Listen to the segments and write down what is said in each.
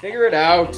Figure it out.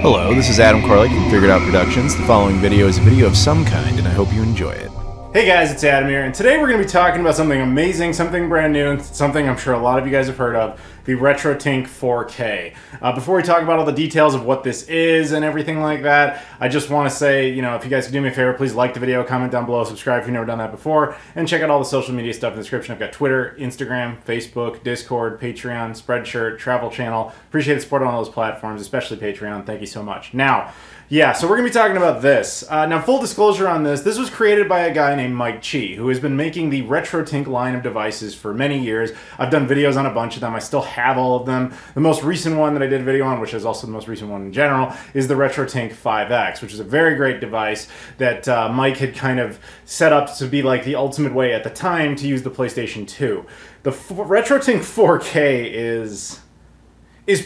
Hello, this is Adam Koralik from Figure It Out Productions. The following video is a video of some kind, and I hope you enjoy it. Hey guys, it's Adam here, and today we're going to be talking about something amazing, something brand new, and something I'm sure a lot of you guys have heard of, the RetroTink 4K. Before we talk about all the details of what this is and everything like that, I just want to say, if you guys could do me a favor, please like the video, comment down below, subscribe if you've never done that before, and check out all the social media stuff in the description. I've got Twitter, Instagram, Facebook, Discord, Patreon, Spreadshirt, Travel Channel. Appreciate the support on all those platforms, especially Patreon. Thank you so much. Now, yeah, so we're going to be talking about this. Now, full disclosure on this was created by a guy named Mike Chi, who has been making the RetroTink line of devices for many years. I've done videos on a bunch of them. I still have all of them. The most recent one that I did a video on, which is also the most recent one in general, is the RetroTink 5X, which is a very great device that Mike had kind of set up to be like the ultimate way at the time to use the PlayStation 2. The RetroTink 4K is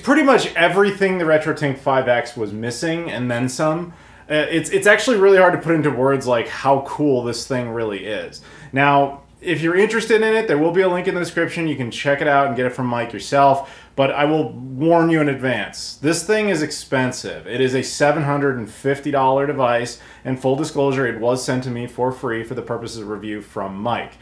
pretty much everything the RetroTink 5X was missing, and then some. It's actually really hard to put into words like how cool this thing really is. Now, if you're interested in it, there will be a link in the description. You can check it out and get it from Mike yourself, but I will warn you in advance. This thing is expensive. It is a $750 device, and full disclosure, it was sent to me for free for the purposes of review from Mike.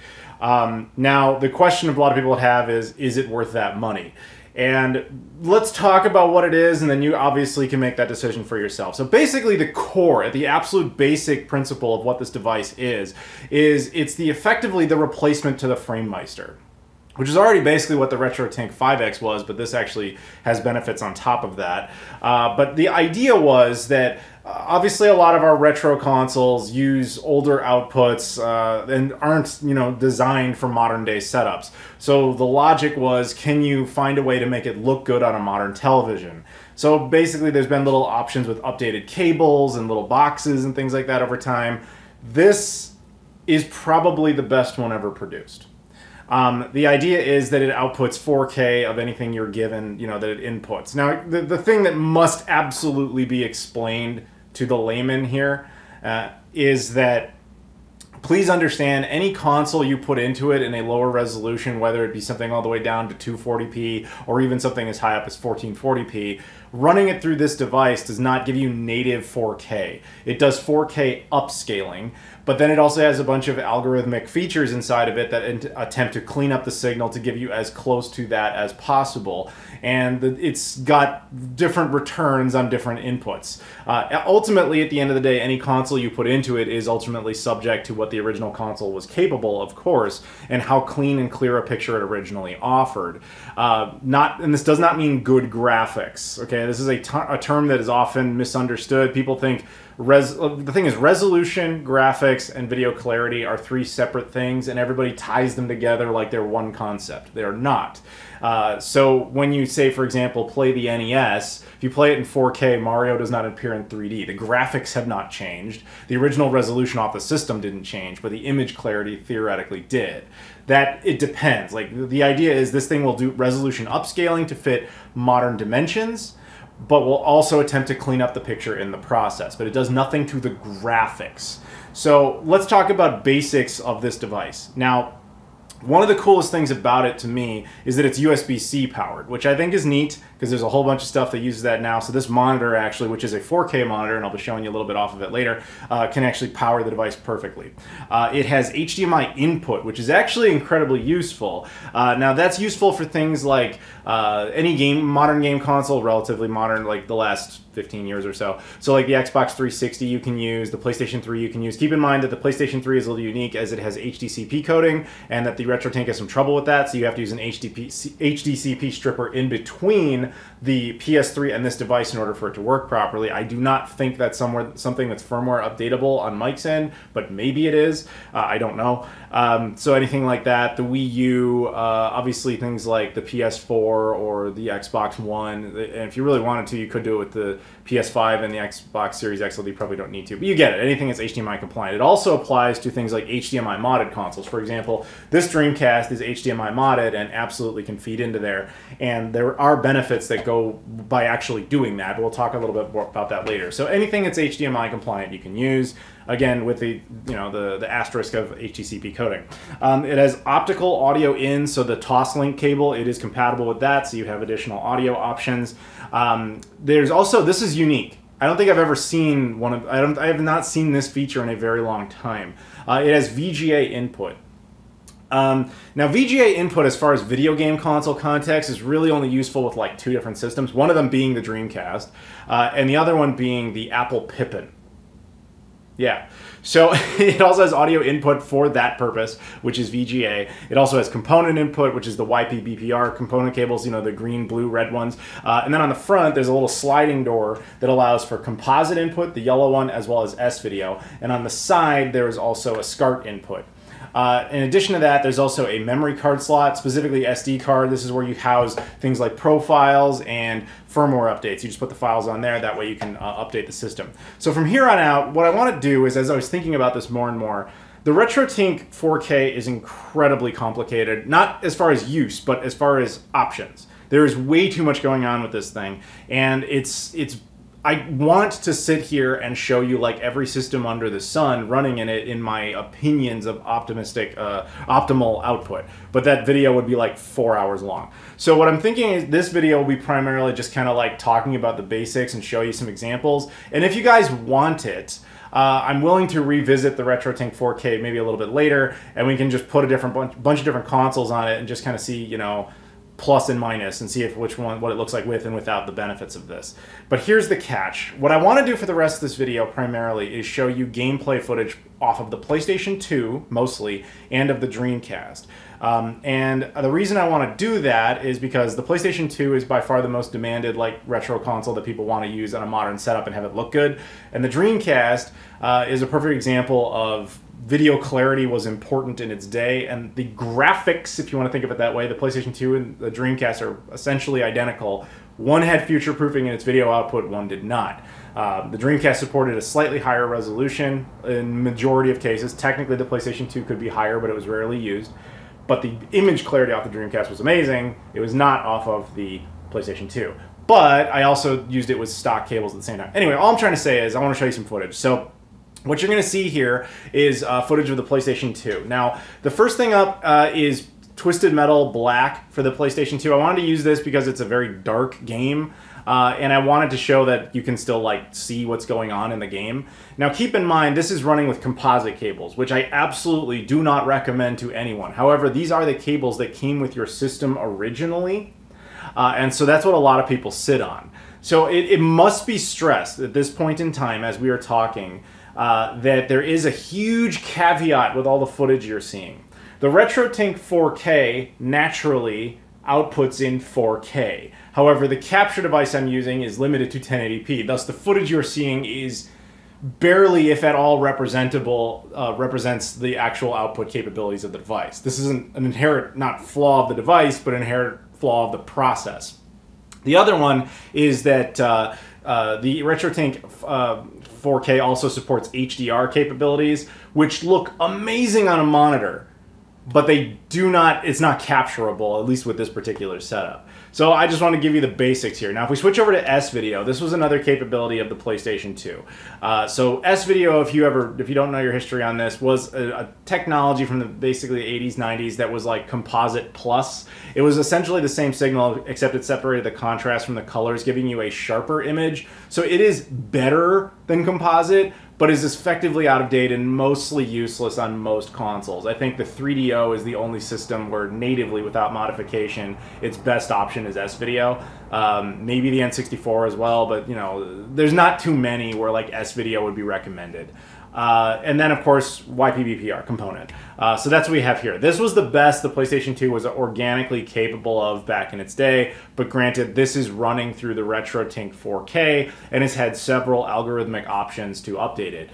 Now, the question a lot of people would have is it worth that money? And let's talk about what it is, and then you obviously can make that decision for yourself. So basically the core, the absolute basic principle of what this device is it's effectively the replacement to the FrameMeister, which is already basically what the RetroTink 5X was, but this actually has benefits on top of that. But the idea was that obviously a lot of our retro consoles use older outputs and aren't designed for modern day setups. So the logic was, can you find a way to make it look good on a modern television? So basically there's been little options with updated cables and little boxes and things like that over time. This is probably the best one ever produced. The idea is that it outputs 4K of anything you're given, that it inputs. Now, the thing that must absolutely be explained to the layman here is that please understand any console you put into it in a lower resolution, whether it be something all the way down to 240p or even something as high up as 1440p, running it through this device does not give you native 4K. It does 4K upscaling, but then it also has a bunch of algorithmic features inside of it that attempt to clean up the signal to give you as close to that as possible. And it's got different returns on different inputs. Ultimately, at the end of the day, any console you put into it is ultimately subject to what the original console was capable, of course, and how clean and clear a picture it originally offered. And this does not mean good graphics. Okay, this is a term that is often misunderstood. People think the thing is, resolution, graphics, and video clarity are three separate things, and everybody ties them together like they're one concept. They are not. So when you say, for example, play the NES, if you play it in 4K, Mario does not appear in 3D. The graphics have not changed. The original resolution off the system didn't change, but the image clarity theoretically did. It depends. Like, the idea is this thing will do resolution upscaling to fit modern dimensions, but will also attempt to clean up the picture in the process. But it does nothing to the graphics. So let's talk about basics of this device. Now, one of the coolest things about it to me is that it's USB-C powered, which I think is neat because there's a whole bunch of stuff that uses that now. So this monitor actually, which is a 4K monitor, and I'll be showing you a little bit off of it later, can actually power the device perfectly. It has HDMI input, which is actually incredibly useful. Now that's useful for things like any modern game console, relatively modern, like the last 15 years or so. So like the Xbox 360 you can use, the PlayStation 3 you can use. Keep in mind that the PlayStation 3 is a little unique as it has HDCP coding, and that the RetroTink has some trouble with that, so you have to use an HDCP stripper in between the PS3 and this device in order for it to work properly. I do not think that's something that's firmware updatable on Mike's end, but maybe it is. I don't know. So anything like that, the Wii U, obviously things like the PS4 or the Xbox One, and if you really wanted to, you could do it with the PS5 and the Xbox Series X, you probably don't need to, but you get it. Anything that's HDMI compliant. It also applies to things like HDMI modded consoles. For example, this Dreamcast is HDMI modded and absolutely can feed into there, and there are benefits that go by actually doing that. We'll talk a little bit more about that later. So anything that's HDMI compliant you can use. again with the the asterisk of HTCP coding. It has optical audio in, so the Toslink cable, it is compatible with that, so you have additional audio options. There's also, this is unique. I don't think I've ever seen one of, I have not seen this feature in a very long time. It has VGA input. Now VGA input, as far as video game console context, is really only useful with like 2 different systems. One of them being the Dreamcast, and the other one being the Apple Pippin. Yeah, so it also has audio input for that purpose, which is VGA. It also has component input, which is the YP-BPR component cables, you know, the green, blue, red ones. And then on the front, there's a little sliding door that allows for composite input, the yellow one, as well as S-video. And on the side, there is also a SCART input. In addition to that, there's also a memory card slot, specifically SD card. This is where you house things like profiles and firmware updates. You just put the files on there, that way you can update the system. So from here on out, what I want to do is, as I was thinking about this more and more, the RetroTink 4K is incredibly complicated, not as far as use, but as far as options. There is way too much going on with this thing, and I want to sit here and show you like every system under the sun running in it in my opinions of optimal output. But that video would be like 4 hours long. So what I'm thinking is this video will be primarily just kind of like talking about the basics and show you some examples. And if you guys want it, I'm willing to revisit the RetroTink 4K maybe a little bit later, and we can just put a bunch of different consoles on it and just kind of see, you know, plus and minus, and see if what it looks like with and without the benefits of this. But here's the catch. What I want to do for the rest of this video primarily is show you gameplay footage off of the PlayStation 2 mostly, and of the Dreamcast. And the reason I want to do that is because the PlayStation 2 is by far the most demanded like retro console that people want to use on a modern setup and have it look good. And the Dreamcast is a perfect example of video clarity was important in its day, and the graphics, if you want to think of it that way, the PlayStation 2 and the Dreamcast are essentially identical. One had future-proofing in its video output, one did not. The Dreamcast supported a slightly higher resolution in majority of cases. Technically, the PlayStation 2 could be higher, but it was rarely used. But the image clarity off the Dreamcast was amazing. It was not off of the PlayStation 2. But I also used it with stock cables at the same time. Anyway, all I'm trying to say is I want to show you some footage. So what you're going to see here is footage of the PlayStation 2. Now, the first thing up is Twisted Metal Black for the PlayStation 2. I wanted to use this because it's a very dark game, and I wanted to show that you can still like see what's going on in the game. Now, keep in mind, this is running with composite cables, which I absolutely do not recommend to anyone. However, these are the cables that came with your system originally, and so that's what a lot of people sit on. So it must be stressed at this point in time, as we are talking, that there is a huge caveat with all the footage you're seeing. The RetroTink 4K naturally outputs in 4K. However, the capture device I'm using is limited to 1080p. Thus, the footage you're seeing is barely, if at all, represents the actual output capabilities of the device. This isn't an inherent, not flaw of the device, but an inherent flaw of the process. The other one is that the RetroTink 4K also supports HDR capabilities, which look amazing on a monitor, but they do not, it's not capturable, at least with this particular setup. So I just want to give you the basics here. Now, if we switch over to S-Video, this was another capability of the PlayStation 2. So S-Video, if you don't know your history on this, was a technology from the basically 80s, 90s that was like composite plus. It was essentially the same signal, except it separated the contrast from the colors, giving you a sharper image. So it is better than composite, but is effectively out of date and mostly useless on most consoles. I think the 3DO is the only system where natively, without modification, its best option is S-Video. Maybe the N64 as well, but you know, there's not too many where like S-Video would be recommended. And then, of course, YP-BPR component. So that's what we have here. This was the best the PlayStation 2 was organically capable of back in its day, but granted, this is running through the RetroTink 4K, and it's had several algorithmic options to update it.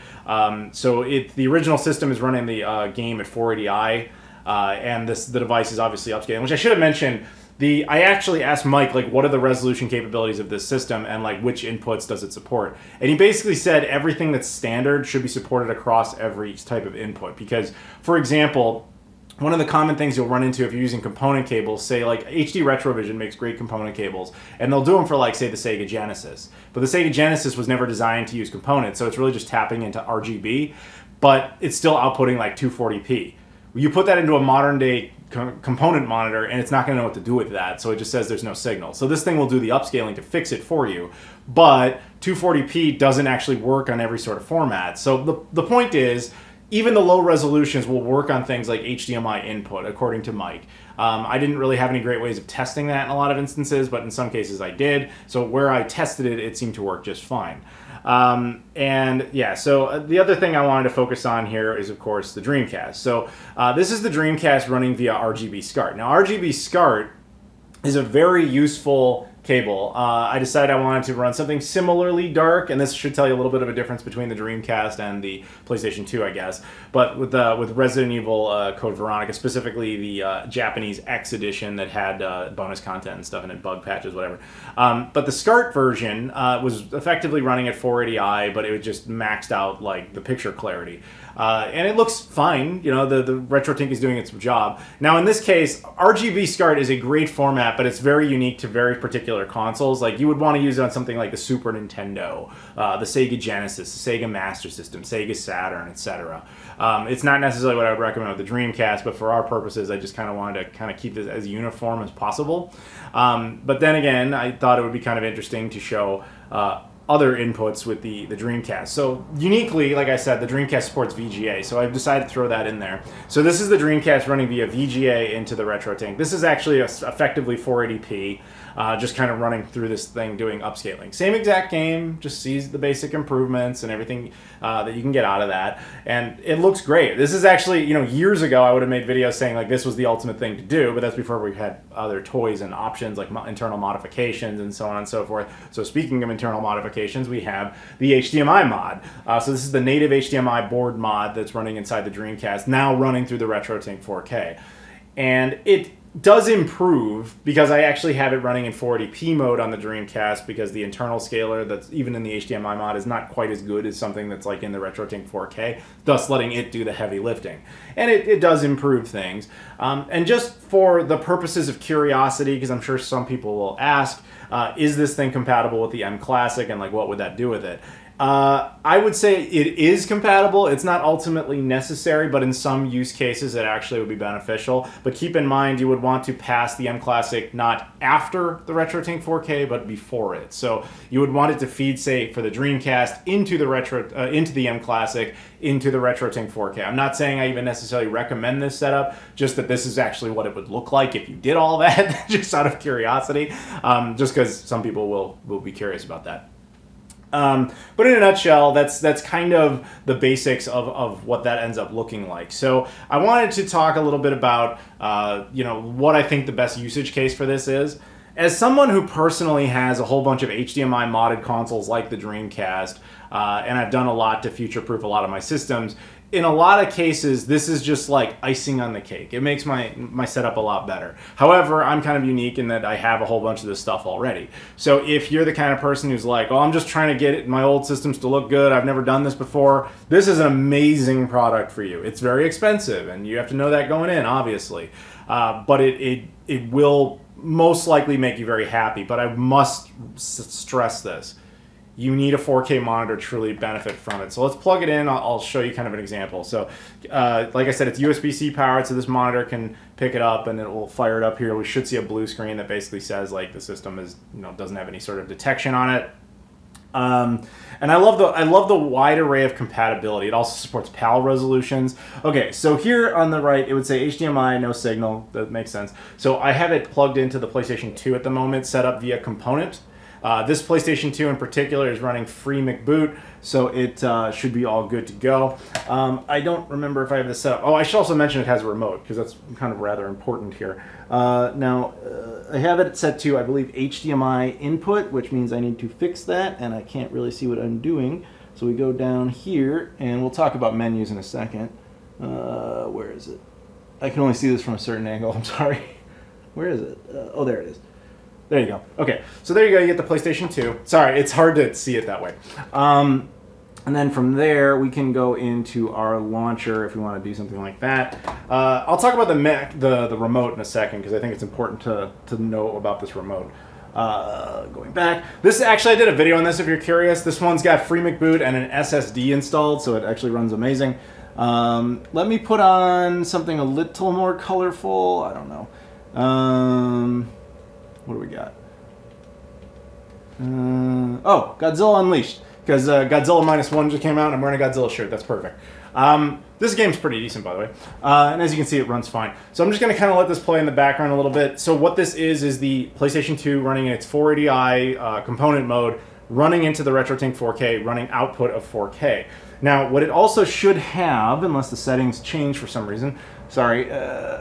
So the original system is running the game at 480i, and the device is obviously upscaling, which I should have mentioned. I actually asked Mike, like, what are the resolution capabilities of this system and, like, which inputs does it support? And he basically said everything that's standard should be supported across every type of input. Because, for example, one of the common things you'll run into if you're using component cables, say like HD Retrovision makes great component cables, and they'll do them for like, say, the Sega Genesis. But the Sega Genesis was never designed to use components, so it's really just tapping into RGB, but it's still outputting like 240p. You put that into a modern day component monitor and it's not going to know what to do with that, so it just says there's no signal. So this thing will do the upscaling to fix it for you, but 240p doesn't actually work on every sort of format. So the point is, even the low resolutions will work on things like HDMI input, according to Mike. I didn't really have any great ways of testing that in a lot of instances, but in some cases I did. So where I tested it, it seemed to work just fine. And yeah, so the other thing I wanted to focus on here is, of course, the Dreamcast. So this is the Dreamcast running via RGB Scart. Now, RGB Scart is a very useful cable. I decided I wanted to run something similarly dark, and this should tell you a little bit of a difference between the Dreamcast and the PlayStation 2, I guess. But with Resident Evil Code Veronica, specifically the Japanese X edition that had bonus content and stuff in it, bug patches, whatever. But the SCART version was effectively running at 480i, but it was just maxed out like the picture clarity. And it looks fine. You know, the RetroTink is doing its job. Now, in this case, RGB SCART is a great format, but it's very unique to very particular consoles. Like, you would want to use it on something like the Super Nintendo, the Sega Genesis, the Sega Master System, Sega Saturn, etc. It's not necessarily what I would recommend with the Dreamcast, but for our purposes, I just kind of wanted to keep this as uniform as possible. But then again, I thought it would be kind of interesting to show other inputs with the Dreamcast. So uniquely, like I said, the Dreamcast supports VGA, so I've decided to throw that in there. So this is the Dreamcast running via VGA into the RetroTink. This is actually effectively 480p, just kind of running through this thing doing upscaling. Same exact game, just sees the basic improvements and everything that you can get out of that, and it looks great. This is actually, you know, years ago I would have made videos saying like this was the ultimate thing to do, but that's before we had other toys and options like internal modifications and so on and so forth. So speaking of internal modifications, we have the HDMI mod. So this is the native HDMI board mod that's running inside the Dreamcast, now running through the RetroTink 4K. And it does improve because I actually have it running in 480p mode on the Dreamcast, because the internal scaler that's even in the HDMI mod is not quite as good as something that's like in the RetroTink 4K, thus letting it do the heavy lifting. And it does improve things. And just for the purposes of curiosity, because I'm sure some people will ask, is this thing compatible with the M Classic, and like what would that do with it? I would say it is compatible. It's not ultimately necessary, but in some use cases it actually would be beneficial. But keep in mind, you would want to pass the M Classic not after the RetroTink 4K, but before it. So you would want it to feed, say, for the Dreamcast into the M Classic, into the RetroTink 4K. I'm not saying I even necessarily recommend this setup, just that this is actually what it would look like if you did all that, just out of curiosity, just because some people will be curious about that. But in a nutshell, that's kind of the basics of what that ends up looking like. So I wanted to talk a little bit about you know, what I think the best usage case for this is. As someone who personally has a whole bunch of HDMI modded consoles like the Dreamcast, and I've done a lot to future-proof a lot of my systems, in a lot of cases, this is just like icing on the cake. It makes my setup a lot better. However, I'm kind of unique in that I have a whole bunch of this stuff already. So if you're the kind of person who's like, oh, I'm just trying to get my old systems to look good, I've never done this before, this is an amazing product for you. It's very expensive, and you have to know that going in, obviously. But it will most likely make you very happy. But I must stress this. You need a 4K monitor to truly benefit from it. So let's plug it in. I'll show you kind of an example. So like I said, it's USB-C powered, so this monitor can pick it up and it will fire it up here. We should see a blue screen that basically says like the system is, you know, doesn't have any sort of detection on it. And I love the wide array of compatibility. It also supports PAL resolutions. Okay, so here on the right, it would say HDMI, no signal. That makes sense. So I have it plugged into the PlayStation 2 at the moment, set up via component. This PlayStation 2 in particular is running free McBoot, so it should be all good to go. I don't remember if I have this set up. Oh, I should also mention it has a remote, because that's kind of rather important here. Now, I have it set to, I believe, HDMI input, which means I need to fix that, and I can't really see what I'm doing. So we go down here, and we'll talk about menus in a second. Where is it? I can only see this from a certain angle, I'm sorry. Where is it? Oh, there it is. There you go. Okay, so there you go. You get the PlayStation 2. Sorry, it's hard to see it that way. And then from there, we can go into our launcher if we want to do something like that. I'll talk about the remote in a second because I think it's important to know about this remote. Going back, this actually I did a video on this if you're curious. This one's got FreeMcBoot and an SSD installed, so it actually runs amazing. Let me put on something a little more colorful. I don't know. What do we got? Oh, Godzilla Unleashed. Because Godzilla -1 just came out, and I'm wearing a Godzilla shirt. That's perfect. This game's pretty decent, by the way. And as you can see, it runs fine. So I'm just going to kind of let this play in the background a little bit. So what this is the PlayStation 2 running in its 480i component mode, running into the RetroTink 4K, running output of 4K. Now, what it also should have, unless the settings change for some reason, sorry,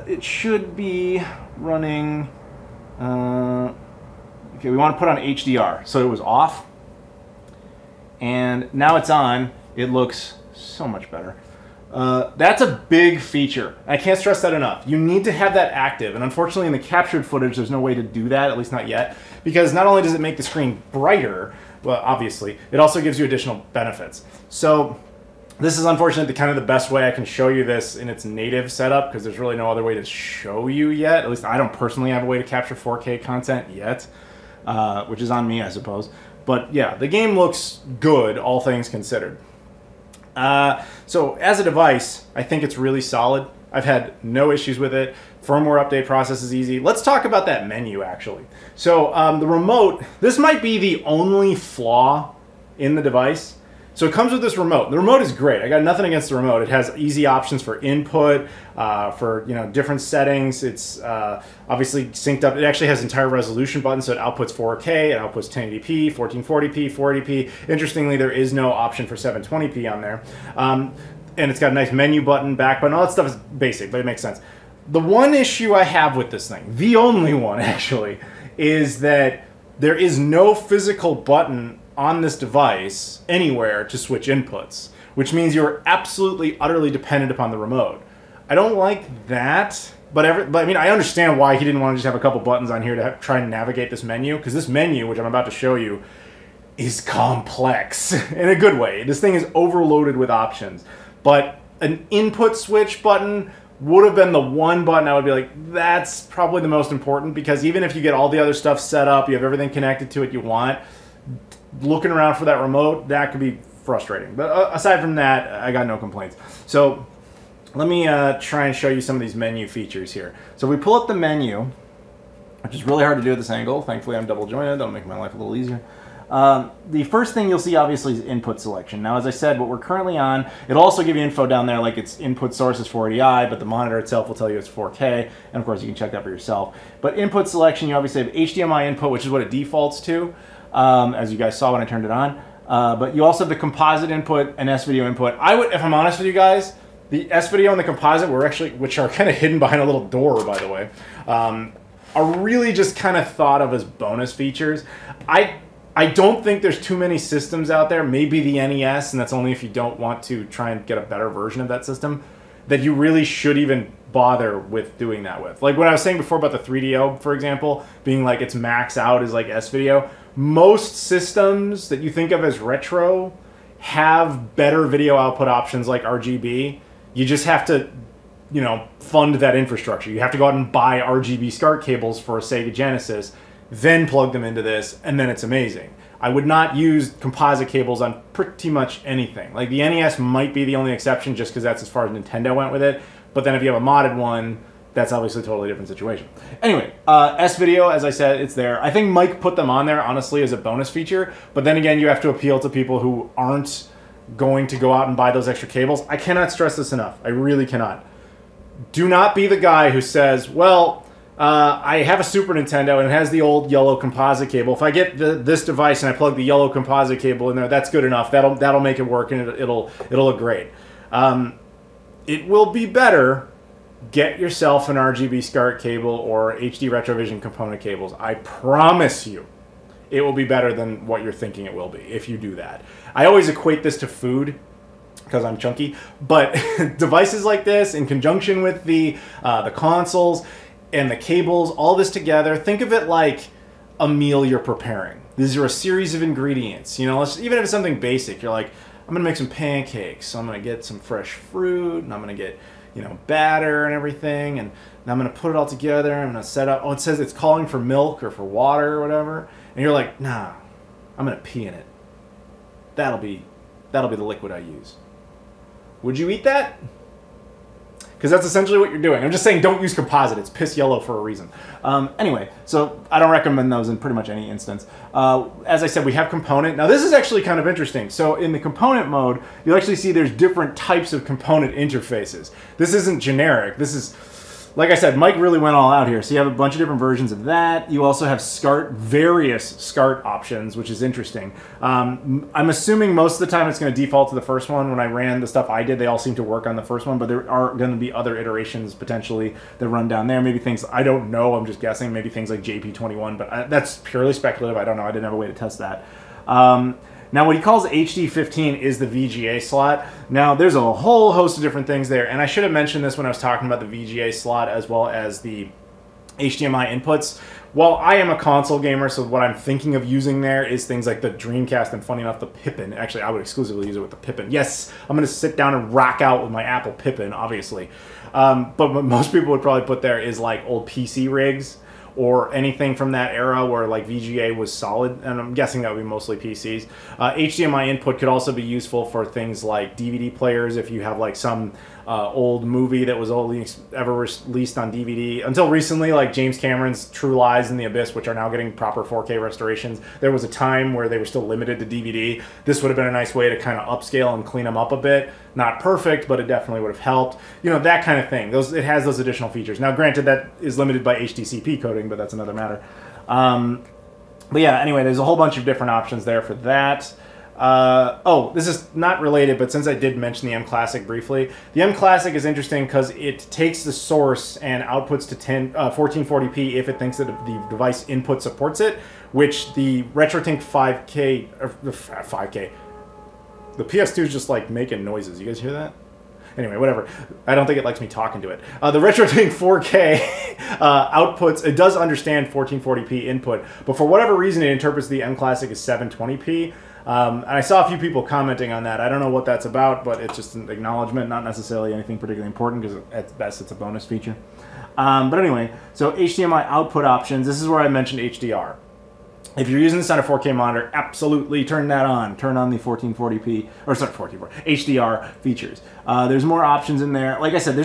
it should be running... okay, we want to put on HDR. So it was off. And now it's on. It looks so much better. That's a big feature. I can't stress that enough. You need to have that active. And unfortunately, in the captured footage, there's no way to do that, at least not yet. Because not only does it make the screen brighter, well, obviously, it also gives you additional benefits. So this is unfortunately kind of the best way I can show you this in its native setup, because there's really no other way to show you yet. At least I don't personally have a way to capture 4K content yet, which is on me, I suppose. But yeah, the game looks good, all things considered. So as a device, I think it's really solid. I've had no issues with it. Firmware update process is easy. Let's talk about that menu, actually. So the remote, this might be the only flaw in the device. So it comes with this remote. The remote is great. I got nothing against the remote. It has easy options for input, for different settings. It's obviously synced up. It actually has entire resolution buttons, so it outputs 4K, it outputs 1080p, 1440p, 480p. Interestingly, there is no option for 720p on there. And it's got a nice menu button, back button. All that stuff is basic, but it makes sense. The one issue I have with this thing, the only one actually, is that there is no physical button on this device anywhere to switch inputs, which means you're absolutely, utterly dependent upon the remote. I don't like that, but I mean, I understand why he didn't want to just have a couple buttons on here to try and navigate this menu, because this menu, which I'm about to show you, is complex in a good way. This thing is overloaded with options, but an input switch button would have been the one button I would be like, that's probably the most important, because even if you get all the other stuff set up, you have everything connected to it you want, looking around for that remote, that could be frustrating. But aside from that, I got no complaints. So let me try and show you some of these menu features here. So we pull up the menu, which is really hard to do at this angle. Thankfully, I'm double jointed. That'll make my life a little easier. The first thing you'll see, obviously, is input selection. Now, as I said, what we're currently on, it'll also give you info down there, like its input source is 480i, but the monitor itself will tell you it's 4K, and of course, you can check that for yourself. But input selection, you obviously have HDMI input, which is what it defaults to, as you guys saw when I turned it on. But you also have the composite input and S-video input. I would, if I'm honest with you guys, the S-video and the composite were actually, which are kind of hidden behind a little door, by the way, are really just kind of thought of as bonus features. I don't think there's too many systems out there, maybe the NES, and that's only if you don't want to try and get a better version of that system, that you really should even bother with doing that with. Like what I was saying before about the 3DO, for example, being like its max out is like S-video. Most systems that you think of as retro have better video output options like RGB. You just have to, fund that infrastructure. You have to go out and buy RGB Scart cables for a Sega Genesis, then plug them into this, and then it's amazing. I would not use composite cables on pretty much anything. Like the NES might be the only exception just because that's as far as Nintendo went with it, but then if you have a modded one, that's obviously a totally different situation. Anyway, S-video, as I said, it's there. I think Mike put them on there, honestly, as a bonus feature, but then again, you have to appeal to people who aren't going to go out and buy those extra cables. I cannot stress this enough. I really cannot. Do not be the guy who says, well, I have a Super Nintendo and it has the old yellow composite cable. If I get this device and I plug the yellow composite cable in there, that's good enough. That'll make it work, and it'll look great. It will be better. Get yourself an RGB Scart cable or HD Retrovision component cables. I promise you, it will be better than what you're thinking it will be if you do that. I always equate this to food, because I'm chunky, but devices like this in conjunction with the consoles and the cables, all this together, think of it like a meal you're preparing. These are a series of ingredients. Even if it's something basic, you're like, I'm gonna make some pancakes. So I'm gonna get some fresh fruit, and I'm gonna get, you know, batter and everything, and I'm gonna put it all together. I'm gonna set up. Oh, it says it's calling for milk or for water or whatever, and you're like, nah, I'm gonna pee in it. That'll be the liquid I use. Would you eat that? Because that's essentially what you're doing. I'm just saying don't use composite. It's piss yellow for a reason. Anyway, so I don't recommend those in pretty much any instance. As I said, we have component. Now this is actually kind of interesting. So in the component mode, you'll actually see there's different types of component interfaces. This isn't generic. This is, like I said, Mike really went all out here. So you have a bunch of different versions of that. You also have SCART, various SCART options, which is interesting. I'm assuming most of the time it's going to default to the first one. When I ran the stuff I did, they all seem to work on the first one, but there are going to be other iterations potentially that run down there. Maybe things, I don't know, I'm just guessing, maybe things like JP21, but that's purely speculative. I don't know. I didn't have a way to test that. Now, what he calls HD15 is the VGA slot. Now, there's a whole host of different things there, and I should have mentioned this when I was talking about the VGA slot as well as the HDMI inputs. While I am a console gamer, so what I'm thinking of using there is things like the Dreamcast and, funny enough, the Pippin. Actually, I would exclusively use it with the Pippin. Yes, I'm going to sit down and rock out with my Apple Pippin, obviously. But what most people would probably put there is like old PC rigs, or anything from that era where like VGA was solid, and I'm guessing that would be mostly PCs. HDMI input could also be useful for things like DVD players if you have like some old movie that was only ever released on DVD. Until recently, like James Cameron's True Lies and The Abyss, which are now getting proper 4K restorations, there was a time where they were still limited to DVD. This would have been a nice way to kind of upscale and clean them up a bit. Not perfect, but it definitely would have helped. You know, that kind of thing. It has those additional features. Now, granted, that is limited by HDCP coding, but that's another matter. But yeah, anyway, there's a whole bunch of different options there for that. Oh, this is not related, but since I did mention the M Classic briefly, the M Classic is interesting because it takes the source and outputs to 1440p if it thinks that the device input supports it, which the RetroTink 5K, the PS2 is just like making noises. You guys hear that? Anyway, whatever. I don't think it likes me talking to it. The RetroTink 4K outputs, it does understand 1440p input, but for whatever reason it interprets the M Classic as 720p. And I saw a few people commenting on that. I don't know what that's about, but it's just an acknowledgement, not necessarily anything particularly important, because at best it's a bonus feature. But anyway, so HDMI output options, this is where I mentioned HDR. If you're using this on a 4K monitor, absolutely turn that on. Turn on the 1440p, or sorry, 1440, HDR features. There's more options in there. Like I said,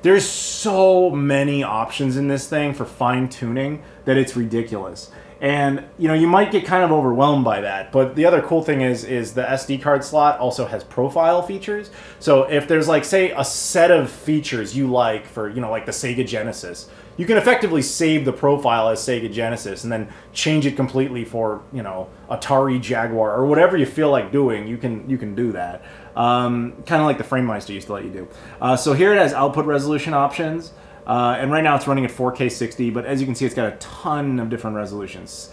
there's so many options in this thing for fine tuning that it's ridiculous. And, you know, you might get kind of overwhelmed by that, but the other cool thing is the SD card slot also has profile features. So if there's, like, say, a set of features you like for, you know, like the Sega Genesis, you can effectively save the profile as Sega Genesis and then change it completely for, you know, Atari Jaguar or whatever you feel like doing. You can do that. Kind of like the FrameMeister used to let you do. So here it has output resolution options. And right now it's running at 4K 60, but as you can see, it's got a ton of different resolutions,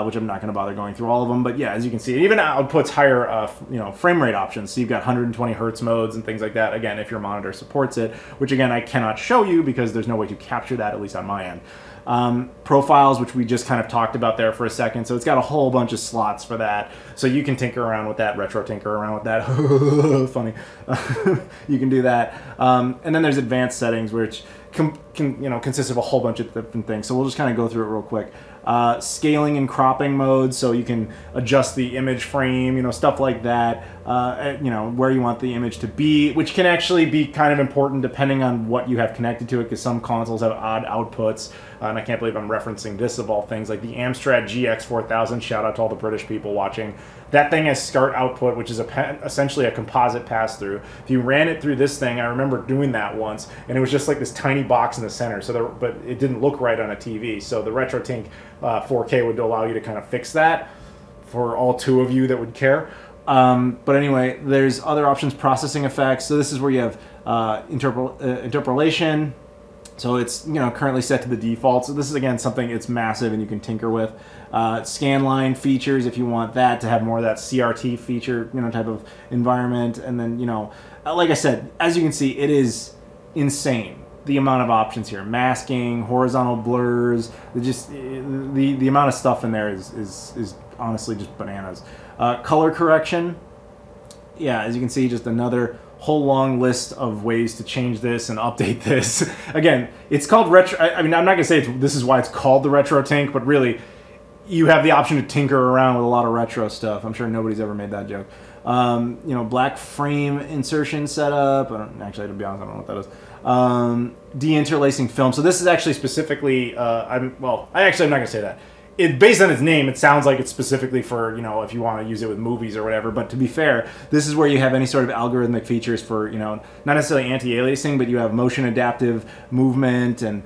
which I'm not going to bother going through all of them. But yeah, as you can see, it even outputs higher, you know, frame rate options. So you've got 120 hertz modes and things like that. Again, if your monitor supports it, which again I cannot show you because there's no way to capture that, at least on my end. Profiles, which we just kind of talked about there for a second. So it's got a whole bunch of slots for that. So you can tinker around with that, retro tinker around with that. Funny. You can do that. And then there's advanced settings, which consists of a whole bunch of different things. So we'll just kind of go through it real quick. Scaling and cropping mode, so you can adjust the image frame, you know, stuff like that. You know, where you want the image to be, which can actually be kind of important depending on what you have connected to it, because some consoles have odd outputs. And I can't believe I'm referencing this of all things, like the Amstrad GX4000. Shout out to all the British people watching. That thing has SCART output, which is essentially a composite pass-through. If you ran it through this thing, I remember doing that once, and it was just like this tiny box in the center. So but it didn't look right on a TV. So the RetroTink 4K would allow you to kind of fix that for all two of you that would care. But anyway, there's other options, processing effects. So this is where you have interpolation. So it's, you know, currently set to the default. So this is, again, something, it's massive and you can tinker with. Scan line features, if you want that to have more of that CRT feature, you know, type of environment. And then, you know, like I said, as you can see, it is insane, the amount of options here. Masking, horizontal blurs, just the amount of stuff in there is honestly just bananas. Color correction. yeah, as you can see, just another whole long list of ways to change this and update this. Again, it's called retro. I mean, I'm not gonna say this is why it's called the RetroTink, but really, you have the option to tinker around with a lot of retro stuff. I'm sure nobody's ever made that joke. You know, black frame insertion setup. Actually, to be honest, I don't know what that is. Deinterlacing film. So this is actually specifically. I'm not gonna say that. Based on its name, it sounds like it's specifically for, you know, if you want to use it with movies or whatever. But to be fair, this is where you have any sort of algorithmic features for, you know, not necessarily anti-aliasing, but you have motion adaptive movement and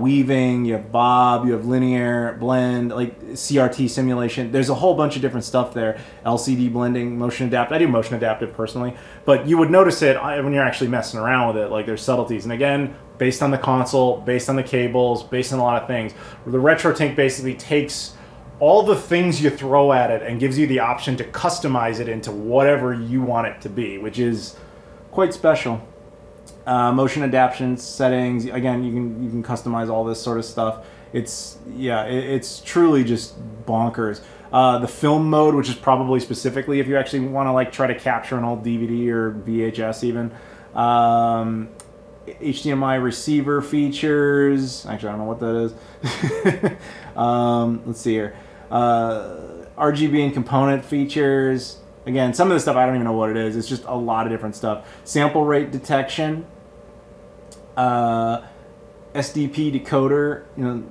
weaving. You have bob, you have linear blend, like CRT simulation. There's a whole bunch of different stuff there. LCD blending, motion adaptive. I do motion adaptive personally, but you would notice it when you're actually messing around with it. Like there's subtleties, and again, based on the console, based on the cables, based on a lot of things. The RetroTink basically takes all the things you throw at it and gives you the option to customize it into whatever you want it to be, which is quite special. Motion adaptation settings, again, you can customize all this sort of stuff. It's truly just bonkers. The film mode, which is probably specifically if you actually want to like try to capture an old DVD or VHS even. HDMI receiver features. Actually, I don't know what that is. Let's see here. RGB and component features. Again, some of this stuff I don't even know what it is. It's just a lot of different stuff. Sample rate detection. SDP decoder. You know,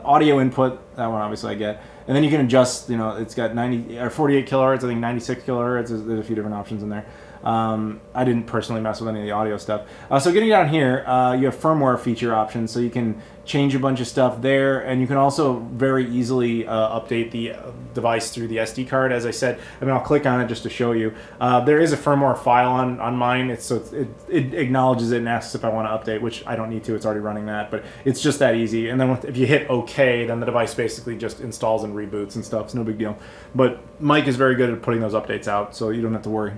audio input. That one obviously I get. And then you can adjust. You know, it's got 90 or 48 kilohertz. I think 96 kilohertz. There's a few different options in there. I didn't personally mess with any of the audio stuff. So getting down here, you have firmware feature options, so you can change a bunch of stuff there, and you can also very easily update the device through the SD card. As I said, I mean, I'll click on it just to show you. There is a firmware file on mine. It acknowledges it and asks if I want to update, which I don't need to. It's already running that, but it's just that easy. And then if you hit OK, then the device basically just installs and reboots and stuff. It's no big deal. But Mike is very good at putting those updates out, so you don't have to worry.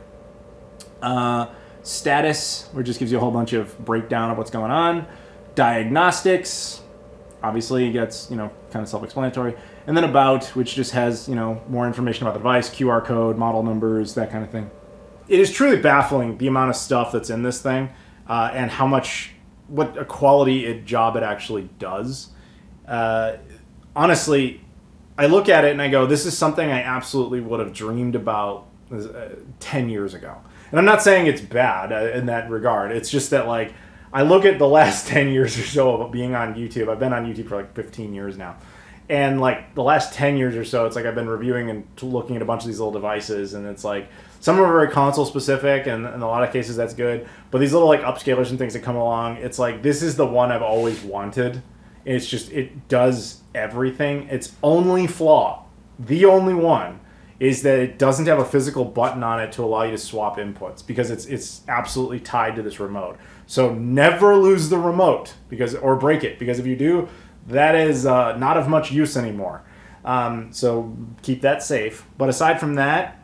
Status, which just gives you a whole bunch of breakdown of what's going on. Diagnostics, obviously it gets, you know, kind of self-explanatory. And then about, which just has, you know, more information about the device, QR code, model numbers, that kind of thing. It is truly baffling the amount of stuff that's in this thing and what a quality job it actually does. Honestly, I look at it and I go, this is something I absolutely would have dreamed about 10 years ago. And I'm not saying it's bad in that regard. It's just that, like, I look at the last 10 years or so of being on YouTube. I've been on YouTube for like 15 years now. And like the last 10 years or so, it's like I've been reviewing and looking at a bunch of these little devices. And it's like some of them are very console specific, and in a lot of cases that's good. But these little like upscalers and things that come along, it's like this is the one I've always wanted. It's just, it does everything. Its only flaw, the only one, is that it doesn't have a physical button on it to allow you to swap inputs, because it's absolutely tied to this remote. So never lose the remote or break it, because if you do, that is not of much use anymore. So keep that safe. But aside from that,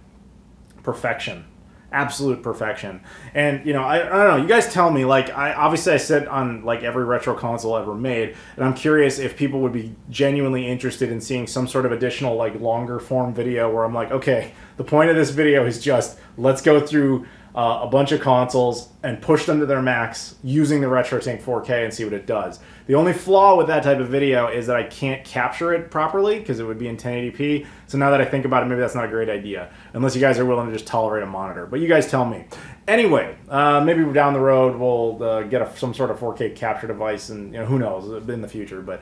perfection. Absolute perfection. And, you know, I don't know, you guys tell me, like, obviously I sit on, like, every retro console ever made, and I'm curious if people would be genuinely interested in seeing some sort of additional, like, longer form video where I'm like, okay, the point of this video is just, let's go through a bunch of consoles and push them to their max using the RetroTink 4K and see what it does. The only flaw with that type of video is that I can't capture it properly because it would be in 1080p. So now that I think about it, maybe that's not a great idea, unless you guys are willing to just tolerate a monitor. But you guys tell me. Anyway, maybe down the road we'll get some sort of 4K capture device, and, you know, who knows, in the future. But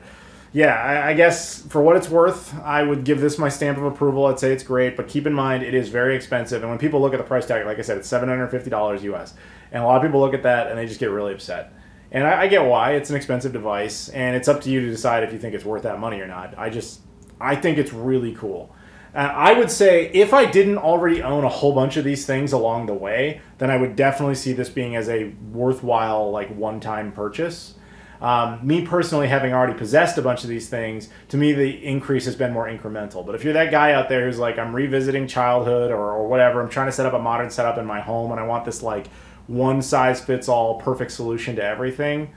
yeah, I guess for what it's worth, I would give this my stamp of approval. I'd say it's great, but keep in mind it is very expensive. And when people look at the price tag, like I said, it's $750 US. And a lot of people look at that and they just get really upset. And I get why. It's an expensive device, and it's up to you to decide if you think it's worth that money or not. I think it's really cool. I would say if I didn't already own a whole bunch of these things along the way, then I would definitely see this being as a worthwhile, like, one-time purchase. Me personally, having already possessed a bunch of these things, to me the increase has been more incremental. But if you're that guy out there who's like, I'm revisiting childhood or whatever, I'm trying to set up a modern setup in my home and I want this like one-size-fits-all perfect solution to everything,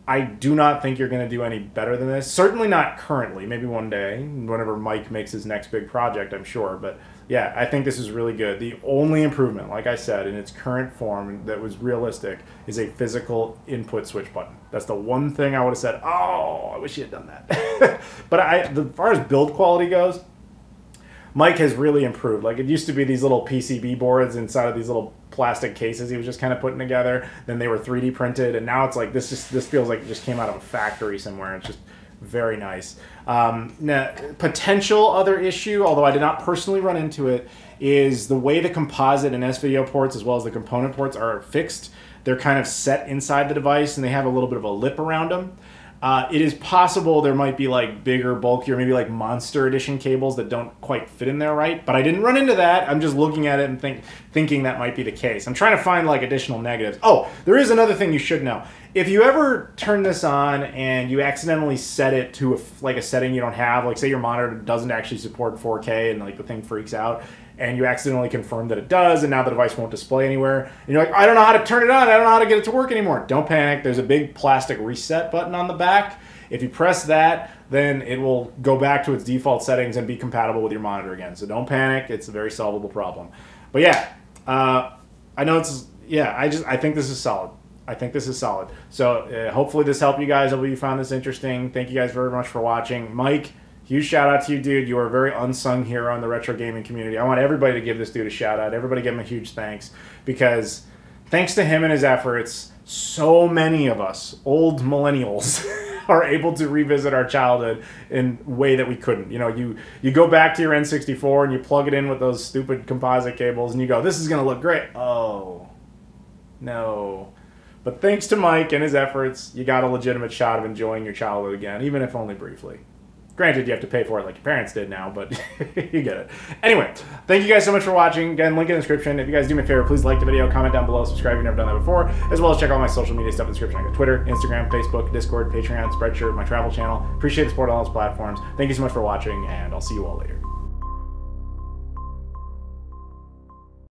I do not think you're going to do any better than this. Certainly not currently. Maybe one day, whenever Mike makes his next big project, I'm sure. But yeah, I think this is really good. The only improvement, like I said, in its current form that was realistic is a physical input switch button. That's the one thing I would have said, oh, I wish he had done that. But as far as build quality goes, Mike has really improved. Like, it used to be these little PCB boards inside of these little plastic cases he was just kind of putting together. Then they were 3D printed, and now it's like this feels like it just came out of a factory somewhere. It's just very nice. Now, potential other issue, although I did not personally run into it, is the way the composite and S-video ports as well as the component ports are fixed. They're kind of set inside the device, and they have a little bit of a lip around them. It is possible there might be like bigger, bulkier, maybe like Monster Edition cables that don't quite fit in there right, but I didn't run into that. I'm just looking at it and thinking that might be the case. I'm trying to find like additional negatives. Oh, there is another thing you should know. If you ever turn this on and you accidentally set it to a setting you don't have, like say your monitor doesn't actually support 4K and like the thing freaks out, and you accidentally confirm that it does, and now the device won't display anywhere, and you're like, I don't know how to turn it on, I don't know how to get it to work anymore. Don't panic, there's a big plastic reset button on the back. If you press that, then it will go back to its default settings and be compatible with your monitor again. So don't panic, it's a very solvable problem. But yeah, I know I think this is solid. I think this is solid. So hopefully this helped you guys. Hopefully you found this interesting. Thank you guys very much for watching. Mike, huge shout out to you, dude. You are a very unsung hero in the retro gaming community. I want everybody to give this dude a shout out. Everybody give him a huge thanks, because thanks to him and his efforts, so many of us, old millennials, are able to revisit our childhood in a way that we couldn't. You know, you go back to your N64 and you plug it in with those stupid composite cables and you go, this is going to look great. Oh, no. But thanks to Mike and his efforts, you got a legitimate shot of enjoying your childhood again, even if only briefly. Granted, you have to pay for it like your parents did now, but you get it. Anyway, thank you guys so much for watching. Again, link in the description. If you guys do me a favor, please like the video, comment down below, subscribe if you've never done that before, as well as check out my social media stuff in the description. I got Twitter, Instagram, Facebook, Discord, Patreon, Spreadshirt, my travel channel. Appreciate the support on all those platforms. Thank you so much for watching, and I'll see you all later.